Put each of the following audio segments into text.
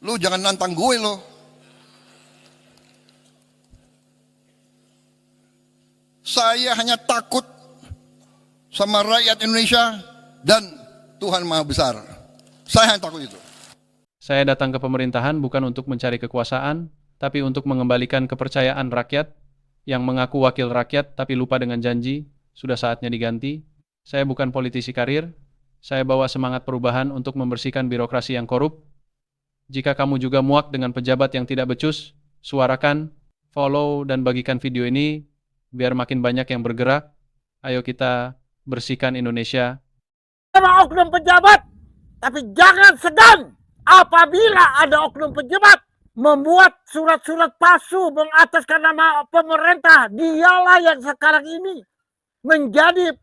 Lu jangan nantang gue lo. Saya hanya takut sama rakyat Indonesia dan Tuhan Maha Besar. Saya hanya takut itu. Saya datang ke pemerintahan bukan untuk mencari kekuasaan, tapi untuk mengembalikan kepercayaan rakyat yang mengaku wakil rakyat tapi lupa dengan janji. Sudah saatnya diganti. Saya bukan politisi karir. Saya bawa semangat perubahan untuk membersihkan birokrasi yang korup. Jika kamu juga muak dengan pejabat yang tidak becus, suarakan, follow, dan bagikan video ini biar makin banyak yang bergerak. Ayo kita bersihkan Indonesia. Sama oknum pejabat, tapi jangan segan apabila ada oknum pejabat membuat surat-surat palsu mengataskan nama pemerintah. Dialah yang sekarang ini menjadi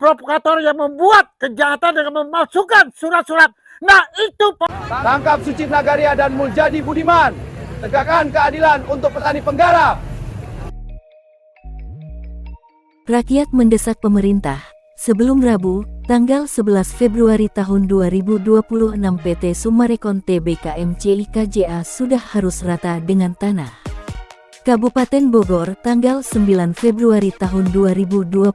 provokator yang membuat kejahatan dengan memalsukan surat-surat. Nah itu. Tangkap Sucip Nagaria dan Muljadi Budiman. Tegakkan keadilan untuk petani penggarap. Rakyat mendesak pemerintah. Sebelum Rabu, tanggal 11 Februari tahun 2026 PT Summarecon Tbk MCI-KJA sudah harus rata dengan tanah. Kabupaten Bogor, tanggal 9 Februari tahun 2026.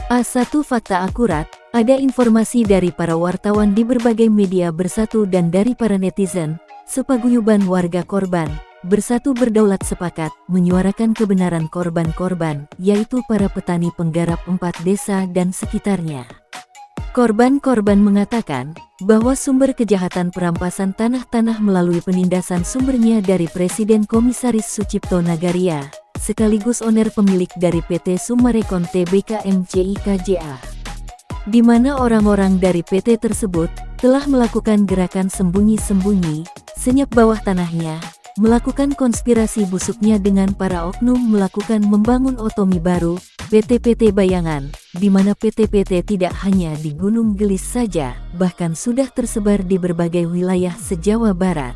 A1 Fakta Akurat, ada informasi dari para wartawan di berbagai media bersatu dan dari para netizen, sepaguyuban warga korban, bersatu berdaulat sepakat, menyuarakan kebenaran korban-korban, yaitu para petani penggarap 4 desa dan sekitarnya. Korban-korban mengatakan, bahwa sumber kejahatan perampasan tanah-tanah melalui penindasan sumbernya dari Presiden Komisaris Sucipto Nagaria, sekaligus owner pemilik dari PT Summarecon Tbk MCI-KJA. Di mana orang-orang dari PT tersebut, telah melakukan gerakan sembunyi-sembunyi, senyap bawah tanahnya, melakukan konspirasi busuknya dengan para oknum melakukan membangun otomi baru, PT-PT bayangan, di mana PT-PT tidak hanya di Gunung Gelis saja, bahkan sudah tersebar di berbagai wilayah se-Jawa Barat.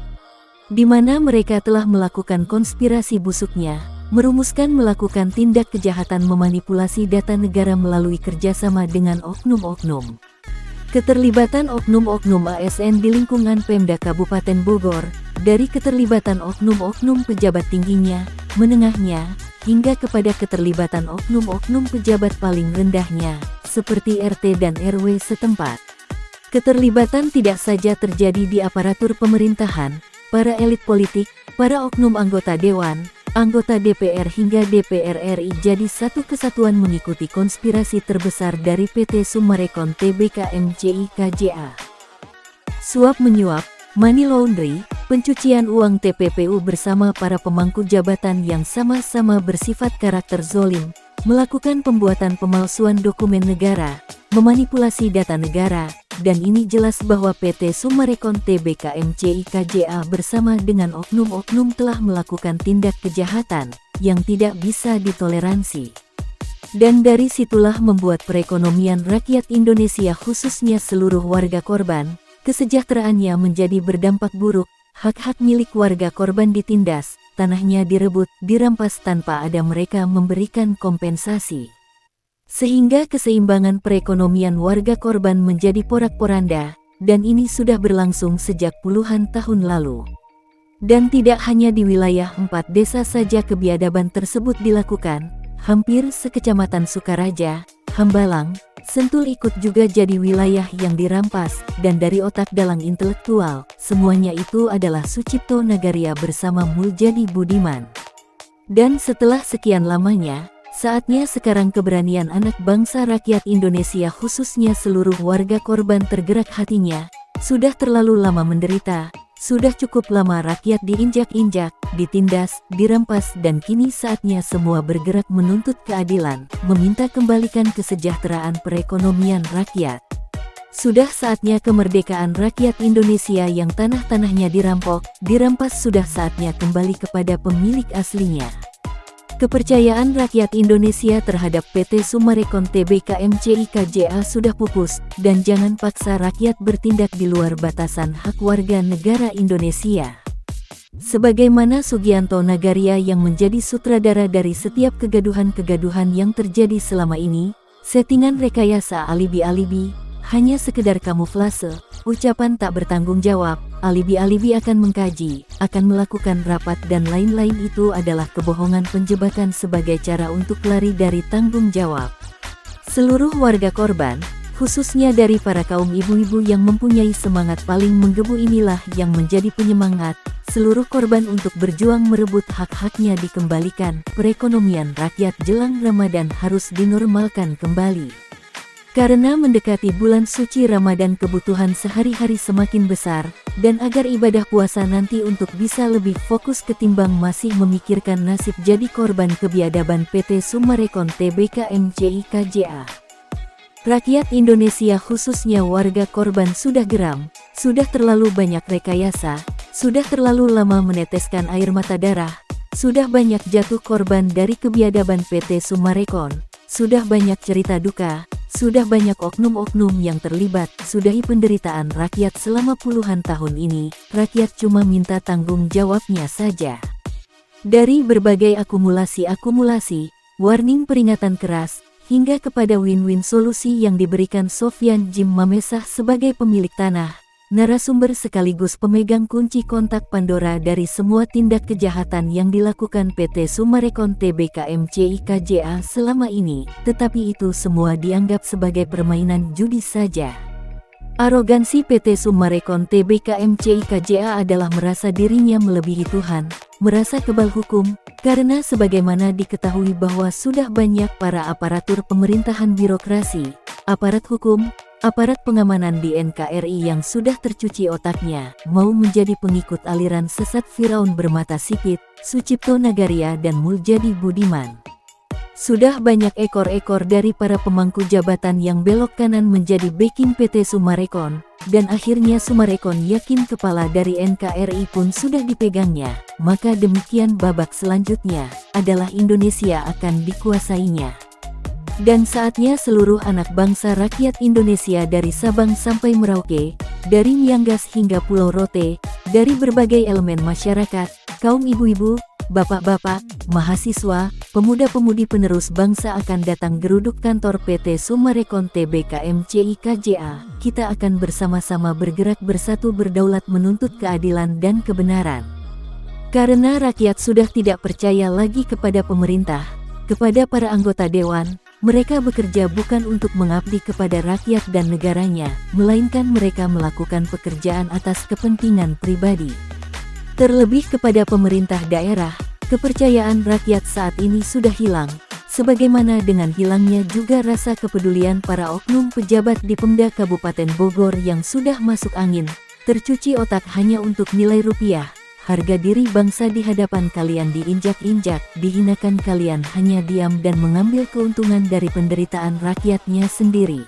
Di mana mereka telah melakukan konspirasi busuknya, merumuskan melakukan tindak kejahatan memanipulasi data negara melalui kerjasama dengan oknum-oknum. Keterlibatan oknum-oknum ASN di lingkungan Pemda Kabupaten Bogor, dari keterlibatan oknum-oknum pejabat tingginya, menengahnya, hingga kepada keterlibatan oknum-oknum pejabat paling rendahnya, seperti RT dan RW setempat. Keterlibatan tidak saja terjadi di aparatur pemerintahan, para elit politik, para oknum anggota dewan, anggota DPR hingga DPR RI jadi satu kesatuan mengikuti konspirasi terbesar dari PT Summarecon Tbk MCI-KJA. Suap menyuap, money laundry, pencucian uang TPPU bersama para pemangku jabatan yang sama-sama bersifat karakter zolim, melakukan pembuatan pemalsuan dokumen negara, memanipulasi data negara, dan ini jelas bahwa PT Summarecon Tbk MCI-KJA bersama dengan oknum-oknum telah melakukan tindak kejahatan yang tidak bisa ditoleransi. Dan dari situlah membuat perekonomian rakyat Indonesia khususnya seluruh warga korban, kesejahteraannya menjadi berdampak buruk, hak-hak milik warga korban ditindas, tanahnya direbut, dirampas tanpa ada mereka memberikan kompensasi. Sehingga keseimbangan perekonomian warga korban menjadi porak-poranda, dan ini sudah berlangsung sejak puluhan tahun lalu. Dan tidak hanya di wilayah 4 desa saja kebiadaban tersebut dilakukan, hampir sekecamatan Sukaraja, Hambalang, Sentul ikut juga jadi wilayah yang dirampas, dan dari otak dalang intelektual, semuanya itu adalah Sucipto Nagaria bersama Muljadi Budiman. Dan setelah sekian lamanya, saatnya sekarang keberanian anak bangsa rakyat Indonesia khususnya seluruh warga korban tergerak hatinya. Sudah terlalu lama menderita, sudah cukup lama rakyat diinjak-injak, ditindas, dirampas dan kini saatnya semua bergerak menuntut keadilan, meminta kembalikan kesejahteraan perekonomian rakyat. Sudah saatnya kemerdekaan rakyat Indonesia yang tanah-tanahnya dirampok, dirampas sudah saatnya kembali kepada pemilik aslinya. Kepercayaan rakyat Indonesia terhadap PT Summarecon Tbk MCI-KJA sudah pupus, dan jangan paksa rakyat bertindak di luar batasan hak warga negara Indonesia. Sebagaimana Sugianto Nagaria yang menjadi sutradara dari setiap kegaduhan-kegaduhan yang terjadi selama ini, settingan rekayasa alibi-alibi, hanya sekedar kamuflase, ucapan tak bertanggung jawab, alibi-alibi akan mengkaji, akan melakukan rapat dan lain-lain itu adalah kebohongan penjebakan sebagai cara untuk lari dari tanggung jawab. Seluruh warga korban, khususnya dari para kaum ibu-ibu yang mempunyai semangat paling menggebu inilah yang menjadi penyemangat seluruh korban untuk berjuang merebut hak-haknya dikembalikan. Perekonomian rakyat jelang Ramadan harus dinormalkan kembali. Karena mendekati bulan suci Ramadan kebutuhan sehari-hari semakin besar, dan agar ibadah puasa nanti untuk bisa lebih fokus ketimbang masih memikirkan nasib jadi korban kebiadaban PT Summarecon Tbk MCI KJA. Rakyat Indonesia khususnya warga korban sudah geram, sudah terlalu banyak rekayasa, sudah terlalu lama meneteskan air mata darah, sudah banyak jatuh korban dari kebiadaban PT Summarecon, sudah banyak cerita duka, sudah banyak oknum-oknum yang terlibat. Sudahi penderitaan rakyat selama puluhan tahun ini, rakyat cuma minta tanggung jawabnya saja. Dari berbagai akumulasi, warning peringatan keras, hingga kepada win-win solusi yang diberikan Sofyan Jim Mamesah sebagai pemilik tanah, narasumber sekaligus pemegang kunci kontak Pandora dari semua tindak kejahatan yang dilakukan PT Summarecon Tbk MCI KJA selama ini, tetapi itu semua dianggap sebagai permainan judi saja. Arogansi PT Summarecon Tbk MCI KJA adalah merasa dirinya melebihi Tuhan, merasa kebal hukum, karena sebagaimana diketahui bahwa sudah banyak para aparatur pemerintahan birokrasi, aparat hukum, aparat pengamanan di NKRI yang sudah tercuci otaknya, mau menjadi pengikut aliran sesat Firaun bermata sipit, Sucipto Nagaria dan Muljadi Budiman. Sudah banyak ekor-ekor dari para pemangku jabatan yang belok kanan menjadi backing PT Summarecon, dan akhirnya Summarecon yakin kepala dari NKRI pun sudah dipegangnya, maka demikian babak selanjutnya, adalah Indonesia akan dikuasainya. Dan saatnya seluruh anak bangsa rakyat Indonesia dari Sabang sampai Merauke, dari Miangas hingga Pulau Rote, dari berbagai elemen masyarakat, kaum ibu-ibu, bapak-bapak, mahasiswa, pemuda-pemudi penerus bangsa akan datang geruduk kantor PT Summarecon Tbk MCI KJA. Kita akan bersama-sama bergerak bersatu berdaulat menuntut keadilan dan kebenaran. Karena rakyat sudah tidak percaya lagi kepada pemerintah, kepada para anggota dewan. Mereka bekerja bukan untuk mengabdi kepada rakyat dan negaranya, melainkan mereka melakukan pekerjaan atas kepentingan pribadi. Terlebih kepada pemerintah daerah, kepercayaan rakyat saat ini sudah hilang, sebagaimana dengan hilangnya juga rasa kepedulian para oknum pejabat di Pemda Kabupaten Bogor yang sudah masuk angin, tercuci otak hanya untuk nilai rupiah. Harga diri bangsa di hadapan kalian diinjak-injak, dihinakan kalian hanya diam dan mengambil keuntungan dari penderitaan rakyatnya sendiri.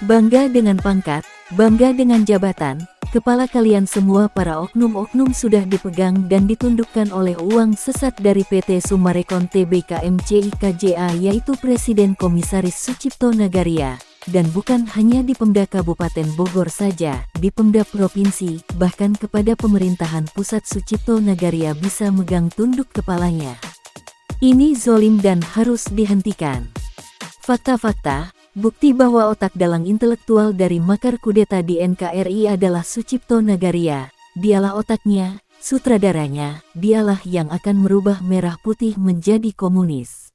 Bangga dengan pangkat, bangga dengan jabatan, kepala kalian semua para oknum-oknum sudah dipegang dan ditundukkan oleh uang sesat dari PT Summarecon Tbk MCI KJA yaitu Presiden Komisaris Sucipto Nagaria. Dan bukan hanya di Pemda Kabupaten Bogor saja, di Pemda Provinsi, bahkan kepada pemerintahan pusat Sucipto Nagaria bisa megang tunduk kepalanya. Ini zolim dan harus dihentikan. Fakta-fakta, bukti bahwa otak dalang intelektual dari makar kudeta di NKRI adalah Sucipto Nagaria. Dialah otaknya, sutradaranya, dialah yang akan merubah merah putih menjadi komunis.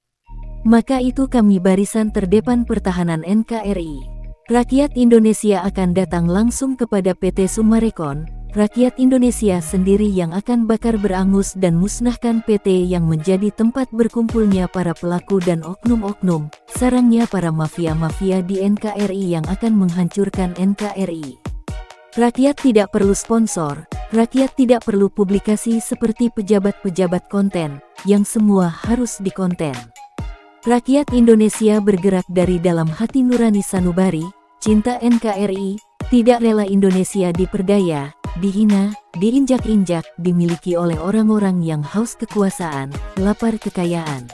Maka itu kami barisan terdepan pertahanan NKRI. Rakyat Indonesia akan datang langsung kepada PT Summarecon, rakyat Indonesia sendiri yang akan bakar berangus dan musnahkan PT yang menjadi tempat berkumpulnya para pelaku dan oknum-oknum, sarangnya para mafia-mafia di NKRI yang akan menghancurkan NKRI. Rakyat tidak perlu sponsor, rakyat tidak perlu publikasi seperti pejabat-pejabat konten, yang semua harus dikonten. Rakyat Indonesia bergerak dari dalam hati nurani sanubari, cinta NKRI, tidak rela Indonesia diperdaya, dihina, diinjak-injak, dimiliki oleh orang-orang yang haus kekuasaan, lapar kekayaan.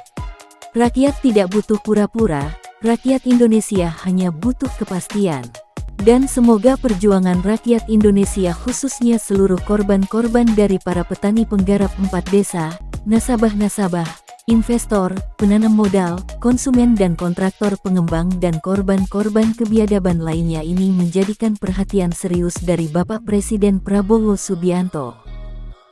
Rakyat tidak butuh pura-pura, rakyat Indonesia hanya butuh kepastian. Dan semoga perjuangan rakyat Indonesia khususnya seluruh korban-korban dari para petani penggarap 4 desa, nasabah-nasabah, investor, penanam modal, konsumen dan kontraktor pengembang dan korban-korban kebiadaban lainnya ini menjadikan perhatian serius dari Bapak Presiden Prabowo Subianto.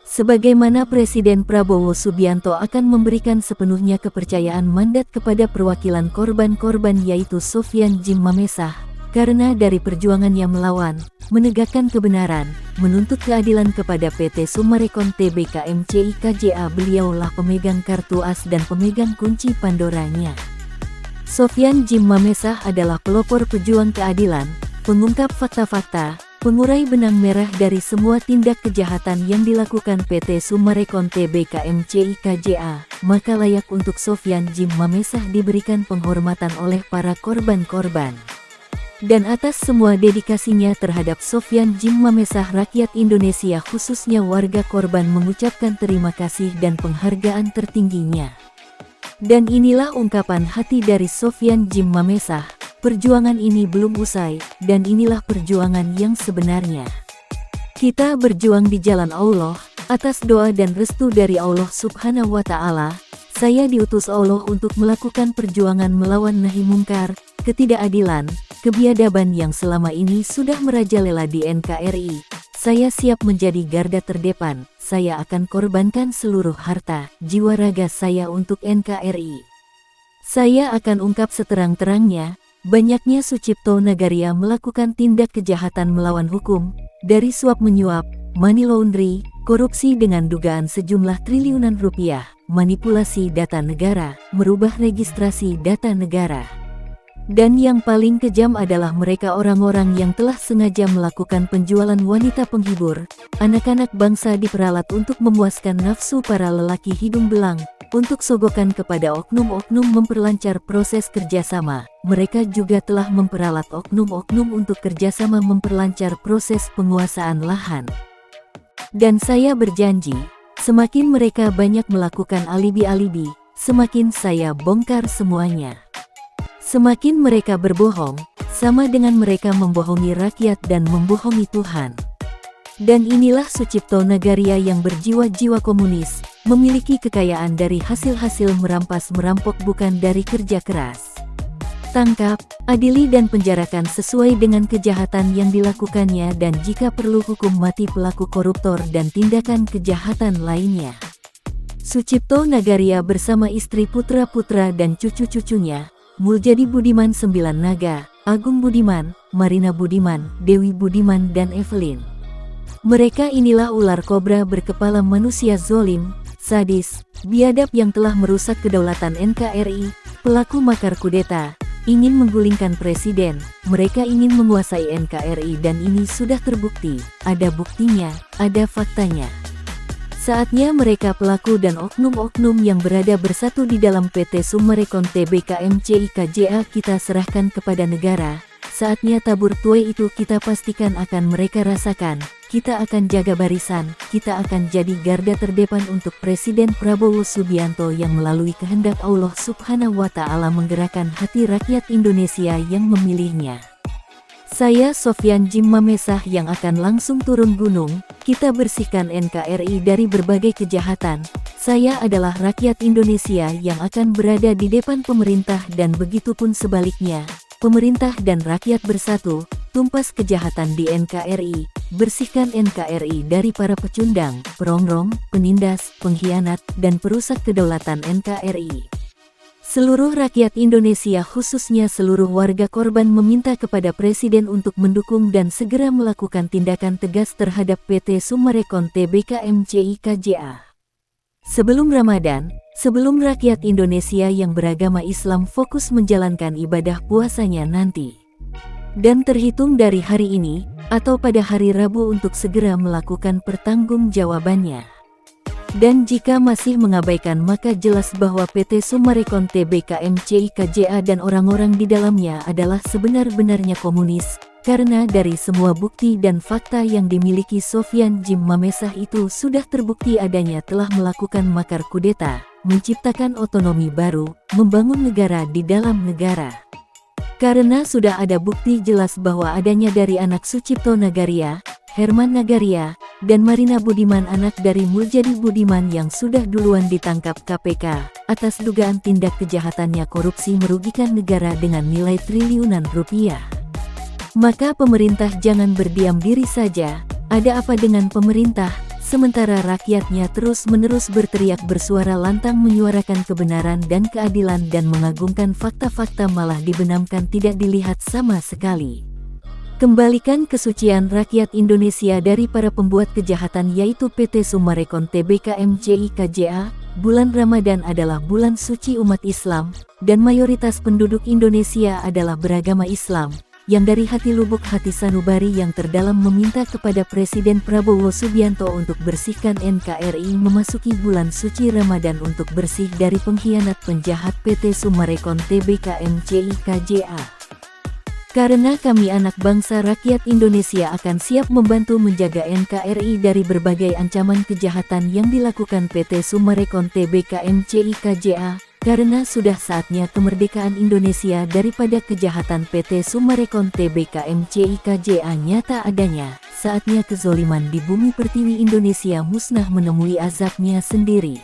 Sebagaimana Presiden Prabowo Subianto akan memberikan sepenuhnya kepercayaan mandat kepada perwakilan korban-korban yaitu Sofyan Djim Mamesah, karena dari perjuangannya melawan, menegakkan kebenaran, menuntut keadilan kepada PT Summarecon Tbk MCI KJA, beliaulah pemegang kartu as dan pemegang kunci Pandoranya. Sofyan Djim Mamesah adalah pelopor pejuang keadilan, pengungkap fakta-fakta, pengurai benang merah dari semua tindak kejahatan yang dilakukan PT Summarecon Tbk MCI KJA, maka layak untuk Sofyan Djim Mamesah diberikan penghormatan oleh para korban-korban. Dan atas semua dedikasinya terhadap Sofyan Djim Mamesah, rakyat Indonesia khususnya warga korban mengucapkan terima kasih dan penghargaan tertingginya. Dan inilah ungkapan hati dari Sofyan Djim Mamesah. Perjuangan ini belum usai, dan inilah perjuangan yang sebenarnya. Kita berjuang di jalan Allah, atas doa dan restu dari Allah Subhanahu wa Ta'ala. Saya diutus Allah untuk melakukan perjuangan melawan nahi mungkar, ketidakadilan, kebiadaban yang selama ini sudah merajalela di NKRI. Saya siap menjadi garda terdepan, saya akan korbankan seluruh harta, jiwa raga saya untuk NKRI. Saya akan ungkap seterang-terangnya. Banyaknya Sucipto Nagaria melakukan tindak kejahatan melawan hukum, dari suap menyuap, money laundry, korupsi dengan dugaan sejumlah triliunan rupiah, manipulasi data negara, merubah registrasi data negara. Dan yang paling kejam adalah mereka orang-orang yang telah sengaja melakukan penjualan wanita penghibur, anak-anak bangsa diperalat untuk memuaskan nafsu para lelaki hidung belang, untuk sogokan kepada oknum-oknum memperlancar proses kerjasama. Mereka juga telah memperalat oknum-oknum untuk kerjasama memperlancar proses penguasaan lahan. Dan saya berjanji, semakin mereka banyak melakukan alibi-alibi, semakin saya bongkar semuanya. Semakin mereka berbohong, sama dengan mereka membohongi rakyat dan membohongi Tuhan. Dan inilah Sucipto Nagaria yang berjiwa-jiwa komunis, memiliki kekayaan dari hasil-hasil merampas-merampok bukan dari kerja keras. Tangkap, adili dan penjarakan sesuai dengan kejahatan yang dilakukannya dan jika perlu hukum mati pelaku koruptor dan tindakan kejahatan lainnya. Sucipto Nagaria bersama istri putra-putra dan cucu-cucunya, Muljadi Budiman 9 Naga, Agung Budiman, Marina Budiman, Dewi Budiman dan Evelyn. Mereka inilah ular kobra berkepala manusia zolim, sadis, biadab yang telah merusak kedaulatan NKRI, pelaku makar kudeta, ingin menggulingkan presiden, mereka ingin menguasai NKRI dan ini sudah terbukti, ada buktinya, ada faktanya. Saatnya mereka pelaku dan oknum-oknum yang berada bersatu di dalam PT Summarecon Tbk MCI KJA kita serahkan kepada negara. Saatnya tabur tuai itu kita pastikan akan mereka rasakan, kita akan jaga barisan, kita akan jadi garda terdepan untuk Presiden Prabowo Subianto yang melalui kehendak Allah Subhanahu wa Ta'ala menggerakkan hati rakyat Indonesia yang memilihnya. Saya Sofyan Djim Mamesah yang akan langsung turun gunung, kita bersihkan NKRI dari berbagai kejahatan. Saya adalah rakyat Indonesia yang akan berada di depan pemerintah dan begitupun sebaliknya. Pemerintah dan rakyat bersatu, tumpas kejahatan di NKRI, bersihkan NKRI dari para pecundang, perongrong, penindas, pengkhianat, dan perusak kedaulatan NKRI. Seluruh rakyat Indonesia khususnya seluruh warga korban meminta kepada Presiden untuk mendukung dan segera melakukan tindakan tegas terhadap PT Summarecon Tbk MCI KJA. Sebelum Ramadan, sebelum rakyat Indonesia yang beragama Islam fokus menjalankan ibadah puasanya nanti. Dan terhitung dari hari ini, atau pada hari Rabu untuk segera melakukan pertanggungjawabannya. Dan jika masih mengabaikan maka jelas bahwa PT Summarecon Tbk MCI KJA dan orang-orang di dalamnya adalah sebenar-benarnya komunis, karena dari semua bukti dan fakta yang dimiliki Sofyan Djim Mamesah itu sudah terbukti adanya telah melakukan makar kudeta, menciptakan otonomi baru, membangun negara di dalam negara. Karena sudah ada bukti jelas bahwa adanya dari anak Sucipto Nagaria, Herman Nagaria, dan Marina Budiman anak dari Muljadi Budiman yang sudah duluan ditangkap KPK atas dugaan tindak kejahatannya korupsi merugikan negara dengan nilai triliunan rupiah. Maka pemerintah jangan berdiam diri saja. Ada apa dengan pemerintah? Sementara rakyatnya terus-menerus berteriak bersuara lantang menyuarakan kebenaran dan keadilan dan mengagungkan fakta-fakta malah dibenamkan tidak dilihat sama sekali. Kembalikan kesucian rakyat Indonesia dari para pembuat kejahatan yaitu PT Summarecon Tbk MCI KJA. Bulan Ramadan adalah bulan suci umat Islam, dan mayoritas penduduk Indonesia adalah beragama Islam. Yang dari hati lubuk hati sanubari yang terdalam meminta kepada Presiden Prabowo Subianto untuk bersihkan NKRI memasuki bulan suci Ramadan untuk bersih dari pengkhianat penjahat PT Summarecon Tbk MCI KJA. Karena kami anak bangsa rakyat Indonesia akan siap membantu menjaga NKRI dari berbagai ancaman kejahatan yang dilakukan PT Summarecon Tbk MCI KJA, karena sudah saatnya kemerdekaan Indonesia daripada kejahatan PT Summarecon Tbk MCI KJA nyata adanya, saatnya kezoliman di bumi pertiwi Indonesia musnah menemui azabnya sendiri.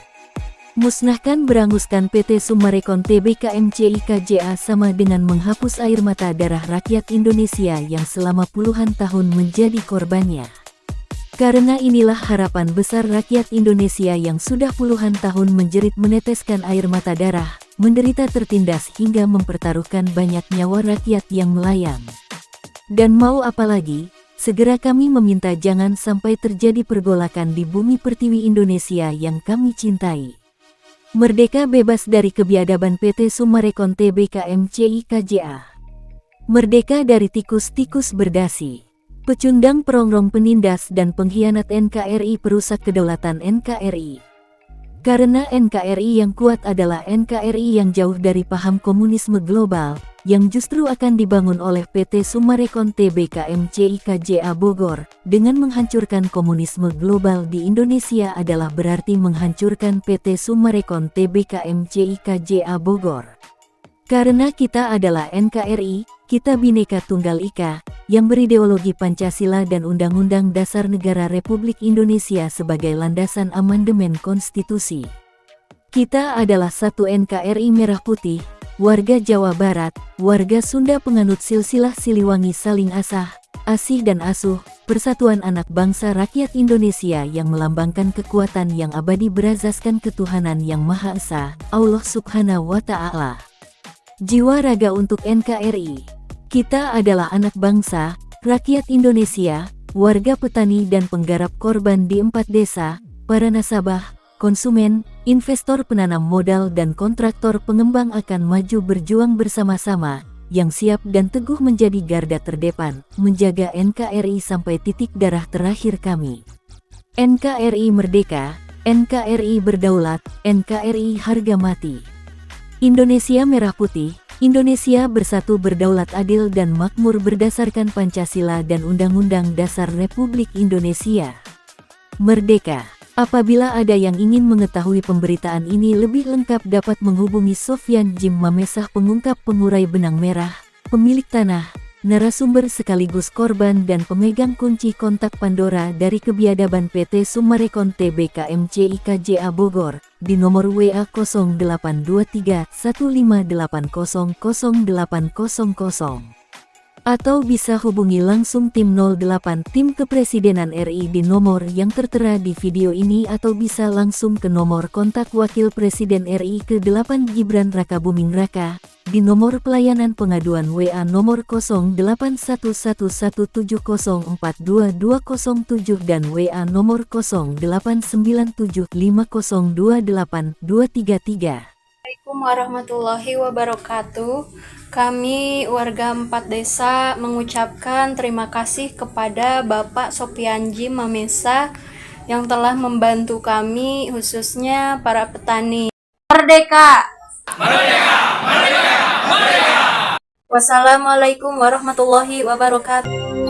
Musnahkan beranguskan PT Summarecon Tbk MCI KJA sama dengan menghapus air mata darah rakyat Indonesia yang selama puluhan tahun menjadi korbannya. Karena inilah harapan besar rakyat Indonesia yang sudah puluhan tahun menjerit meneteskan air mata darah, menderita tertindas hingga mempertaruhkan banyak nyawa rakyat yang melayang. Dan mau apa lagi? Segera kami meminta jangan sampai terjadi pergolakan di bumi pertiwi Indonesia yang kami cintai. Merdeka bebas dari kebiadaban PT Summarecon Tbk MCI KJA. Merdeka dari tikus-tikus berdasi, pecundang perongrong penindas dan pengkhianat NKRI perusak kedaulatan NKRI. Karena NKRI yang kuat adalah NKRI yang jauh dari paham komunisme global, yang justru akan dibangun oleh PT Summarecon Tbk MCI KJA Bogor. Dengan menghancurkan komunisme global di Indonesia adalah berarti menghancurkan PT Summarecon Tbk MCI KJA Bogor. Karena kita adalah NKRI, kita Bhinneka Tunggal Ika, yang berideologi Pancasila dan Undang-Undang Dasar Negara Republik Indonesia sebagai landasan amandemen konstitusi. Kita adalah satu NKRI Merah Putih, warga Jawa Barat, warga Sunda penganut silsilah Siliwangi saling asih dan asuh, persatuan anak bangsa rakyat Indonesia yang melambangkan kekuatan yang abadi berazaskan ketuhanan yang Maha Esa, Allah Subhanahu wa Ta'ala. Jiwa raga untuk NKRI. Kita adalah anak bangsa, rakyat Indonesia, warga petani dan penggarap korban di 4 desa, para nasabah, konsumen, investor penanam modal dan kontraktor pengembang akan maju berjuang bersama-sama, yang siap dan teguh menjadi garda terdepan, menjaga NKRI sampai titik darah terakhir kami. NKRI merdeka, NKRI berdaulat, NKRI harga mati. Indonesia Merah Putih, Indonesia bersatu berdaulat adil dan makmur berdasarkan Pancasila dan Undang-Undang Dasar Republik Indonesia. Merdeka. Apabila ada yang ingin mengetahui pemberitaan ini lebih lengkap dapat menghubungi Sofyan Jim Mamesah pengungkap pengurai benang merah, pemilik tanah, narasumber sekaligus korban dan pemegang kunci kontak Pandora dari kebiadaban PT Summarecon Tbk MCI KJA Bogor di nomor WA 0823 1580 0800 atau bisa hubungi langsung tim 08 tim Kepresidenan RI di nomor yang tertera di video ini atau bisa langsung ke nomor kontak Wakil Presiden RI ke-8 Gibran Rakabuming Raka di nomor pelayanan pengaduan WA nomor 0811704227 dan WA nomor 0897502823. Assalamualaikum warahmatullahi wabarakatuh. Kami warga 4 desa mengucapkan terima kasih kepada Bapak Sofyan Jim Mamesah yang telah membantu kami khususnya para petani. Merdeka! Merdeka! Merdeka! Merdeka! Wassalamualaikum warahmatullahi wabarakatuh.